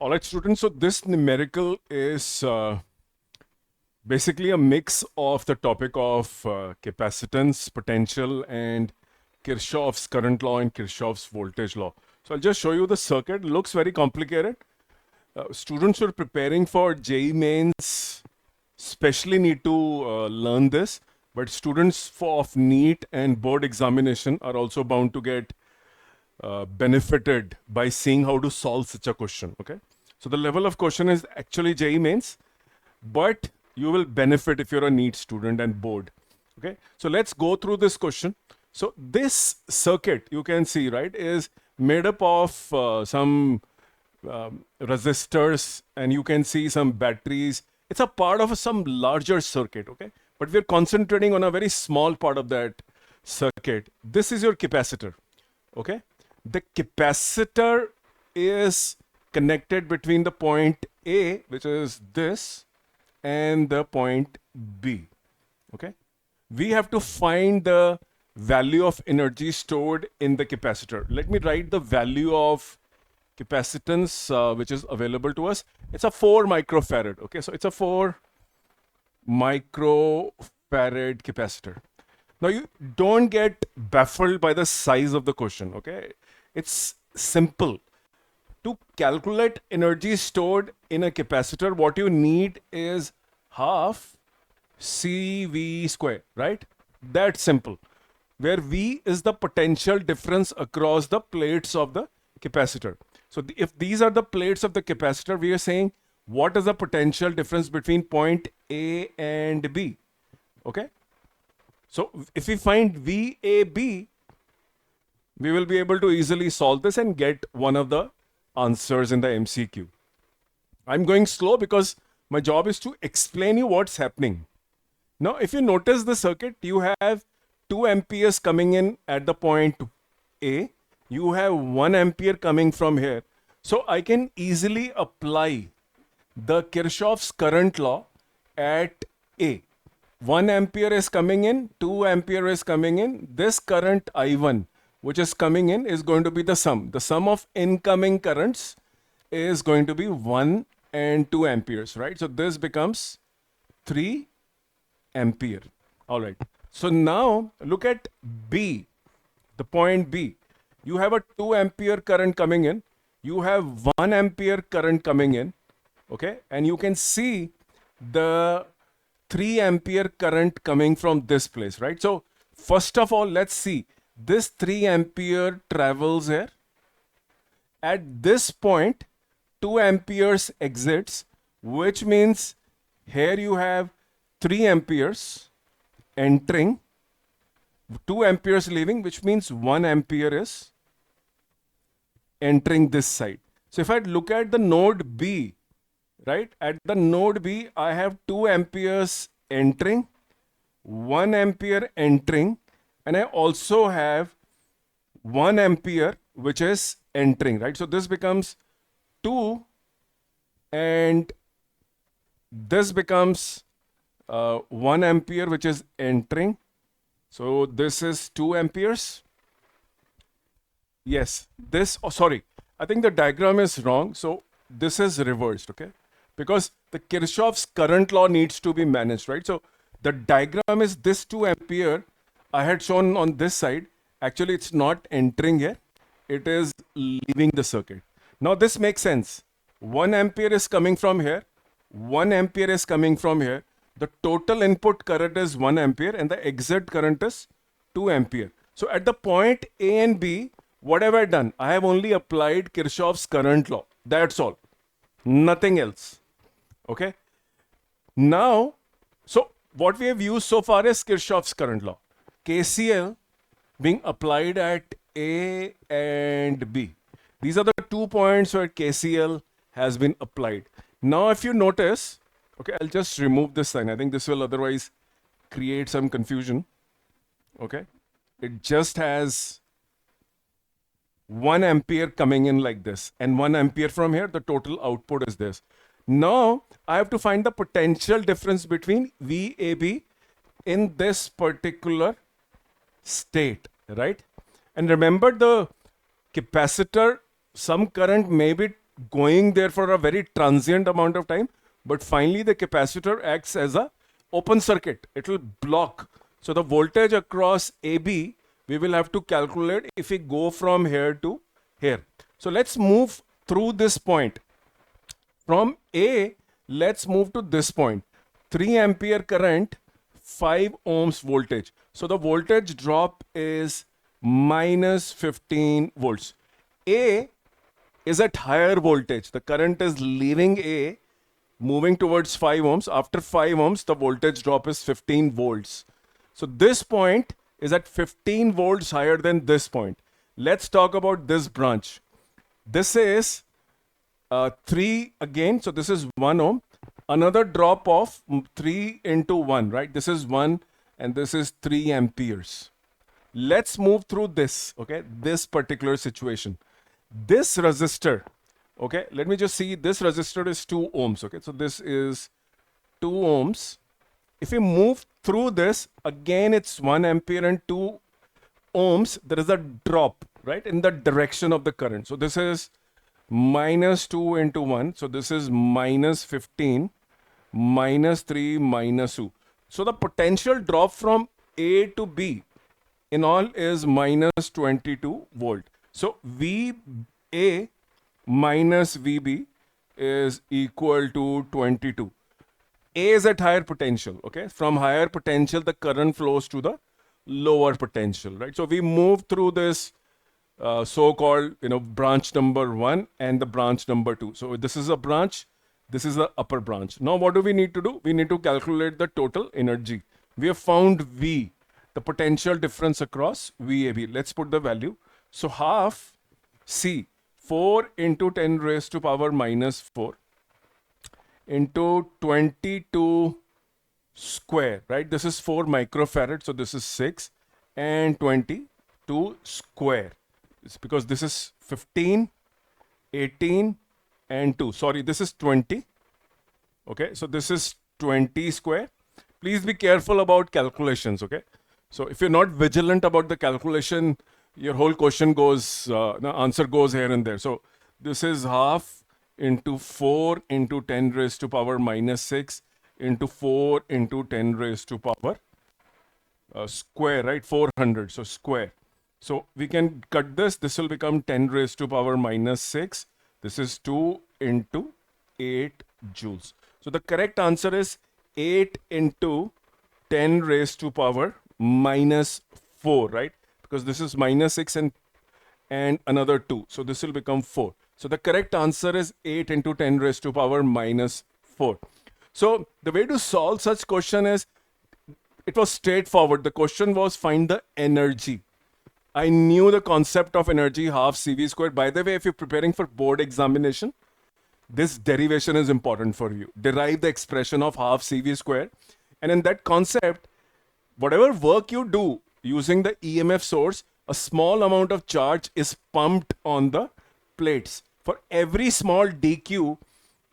All right, students. So this numerical is basically a mix of the topic of capacitance, potential, and Kirchhoff's current law and Kirchhoff's voltage law. So I'll just show you the circuit. It looks very complicated. Students who are preparing for JEE mains especially need to learn this, but students of NEET and board examination are also bound to get benefited by seeing how to solve such a question. Okay, so the level of question is actually JEE mains, but you will benefit if you're a NEET student and board. Okay, so let's go through this question. So this circuit, you can see, right, is made up of some resistors, and you can see some batteries. It's a part of some larger circuit, okay? But we're concentrating on a very small part of that circuit. This is your capacitor, okay? The capacitor is connected between the point A, which is this, and the point B, okay? We have to find the value of energy stored in the capacitor. Let me write the value of capacitance which is available to us. It's a 4 microfarad. Okay, so it's a 4 microfarad capacitor. Now you don't get baffled by the size of the question. Okay, it's simple. To calculate energy stored in a capacitor, what you need is half CV square, right? That's simple. Where V is the potential difference across the plates of the capacitor. So if these are the plates of the capacitor, we are saying what is the potential difference between point A and B? Okay. So if we find VAB, we will be able to easily solve this and get one of the answers in the MCQ. I'm going slow because my job is to explain you what's happening. Now, if you notice the circuit, you have 2 amperes coming in at the point A. You have 1 ampere coming from here. So I can easily apply the Kirchhoff's current law at A. 1 ampere is coming in, 2 ampere is coming in. This current I1, which is coming in, is going to be the sum. The sum of incoming currents is going to be 1 and 2 amperes, right? So this becomes 3 ampere. All right. So now look at B, the point B. You have a 2 ampere current coming in. You have 1 ampere current coming in. Okay. And you can see the 3 ampere current coming from this place, right? So first of all, let's see. This 3 ampere travels here. At this point, 2 amperes exits, which means here you have 3 amperes entering, 2 amperes leaving, which means 1 ampere is entering this side. So if I look at the node B, right, at the node B, I have 2 amperes entering, 1 ampere entering, and I also have 1 ampere which is entering, right? So this becomes 2 and this becomes 1 ampere which is entering. So this is 2 amperes. Yes, this, oh, sorry, I think the diagram is wrong. So this is reversed, okay? Because the Kirchhoff's current law needs to be managed, right? So the diagram is this 2 ampere I had shown on this side. Actually, it's not entering here. It is leaving the circuit. Now this makes sense. 1 ampere is coming from here. 1 ampere is coming from here. The total input current is 1 ampere and the exit current is 2 ampere. So at the point A and B, what have I done? I have only applied Kirchhoff's current law. That's all. Nothing else. Okay. Now, so what we have used so far is Kirchhoff's current law. KCL being applied at A and B. These are the 2 points where KCL has been applied. Now, if you notice, okay, I'll just remove this sign. I think this will otherwise create some confusion. Okay. It just has 1 ampere coming in like this and 1 ampere from here. The total output is this. Now I have to find the potential difference between VAB in this particular state, right? And remember, the capacitor, some current may be going there for a very transient amount of time, but finally the capacitor acts as a open circuit. It will block. So the voltage across AB, we will have to calculate if we go from here to here. So let's move through this point. From A, let's move to this point. 3 ampere current, 5 ohms voltage. So the voltage drop is minus 15 volts. A is at higher voltage. The current is leaving A, moving towards 5 ohms. After 5 ohms, the voltage drop is 15 volts. So this point is at 15 volts higher than this point. Let's talk about this branch. This is 3 again. So this is 1 ohm. Another drop of 3 into 1, right? This is 1 and this is 3 amperes. Let's move through this, okay? This particular situation. This resistor, okay? Let me just see. This resistor is 2 ohms, okay? So this is 2 ohms. If we move through this, again it's 1 ampere and 2 ohms. There is a drop, right? In the direction of the current. So this is minus 2 into 1. So this is minus 15, minus 3, minus 2. So the potential drop from A to B in all is minus 22 volt. So VA minus VB is equal to 22. A is at higher potential, okay? From higher potential, the current flows to the lower potential, right? So we move through this so-called, branch number 1 and the branch number 2. So this is a branch, this is the upper branch. Now what do we need to do? We need to calculate the total energy. We have found V, the potential difference across VAB. Let's put the value. So half C, 4 into 10 raised to power minus 4 into 22 square, right? This is 4 microfarad, so this is 6, and 22 square. It's because this is 15, 18, and 2. Sorry, this is 20. Okay, so this is 20 square. Please be careful about calculations, okay? So if you're not vigilant about the calculation, your whole question goes, the answer goes here and there. So this is half into 4 into 10 raised to power minus 6 into 4 into 10 raised to power square, right? 400, so square. So we can cut this. This will become 10 raised to power minus 6. This is 2 into 8 joules. So the correct answer is 8 into 10 raised to power minus 4, right? Because this is minus 6 and another 2. So this will become 4. So the correct answer is 8 into 10 raised to power minus 4. So the way to solve such question is, it was straightforward. The question was find the energy. I knew the concept of energy, half CV squared. By the way, if you're preparing for board examination, this derivation is important for you. Derive the expression of half CV squared. And in that concept, whatever work you do using the EMF source, a small amount of charge is pumped on the plates. For every small dq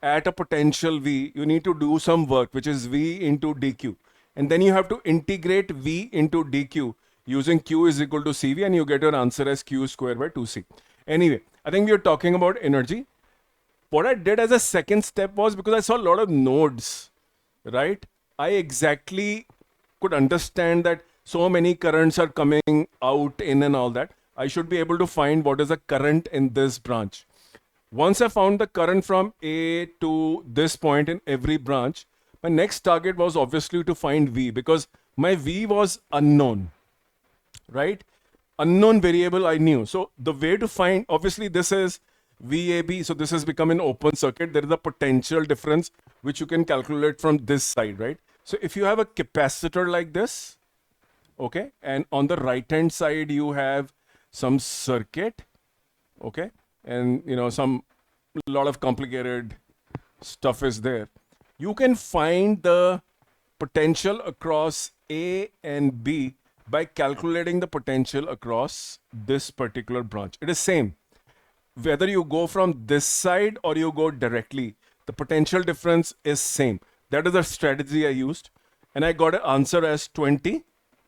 at a potential V, you need to do some work, which is V into dq. And then you have to integrate V into dq using Q is equal to CV, and you get your answer as Q squared by 2C. Anyway, I think we are talking about energy. What I did as a second step was, because I saw a lot of nodes, right? I exactly could understand that so many currents are coming out, in and all that. I should be able to find what is the current in this branch. Once I found the current from A to this point in every branch, my next target was obviously to find V, because my V was unknown, right? Unknown variable I knew. So the way to find, obviously this is VAB, so this has become an open circuit. There is a potential difference which you can calculate from this side, right? So if you have a capacitor like this, okay, and on the right hand side you have some circuit, okay, and some lot of complicated stuff is there. You can find the potential across A and B by calculating the potential across this particular branch. It is same whether you go from this side or you go directly. The potential difference is same. That is the strategy I used, and I got an answer as 20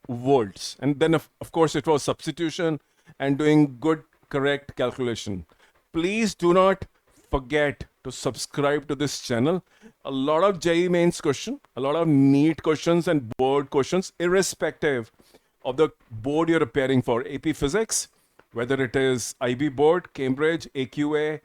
volts. And then of course it was substitution and doing good correct calculation. Please do not forget to subscribe to this channel. A lot of JEE mains question, a lot of NEET questions and board questions, irrespective of the board you're preparing for, AP Physics, whether it is IB board, Cambridge, AQA,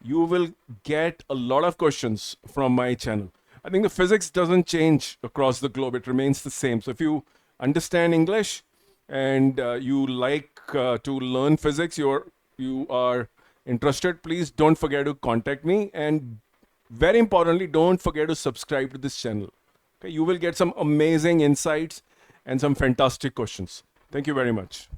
you will get a lot of questions from my channel. I think the physics doesn't change across the globe. It remains the same. So if you understand English and you like to learn physics, you are interested, please don't forget to contact me. And very importantly, don't forget to subscribe to this channel. Okay, you will get some amazing insights and some fantastic questions. Thank you very much.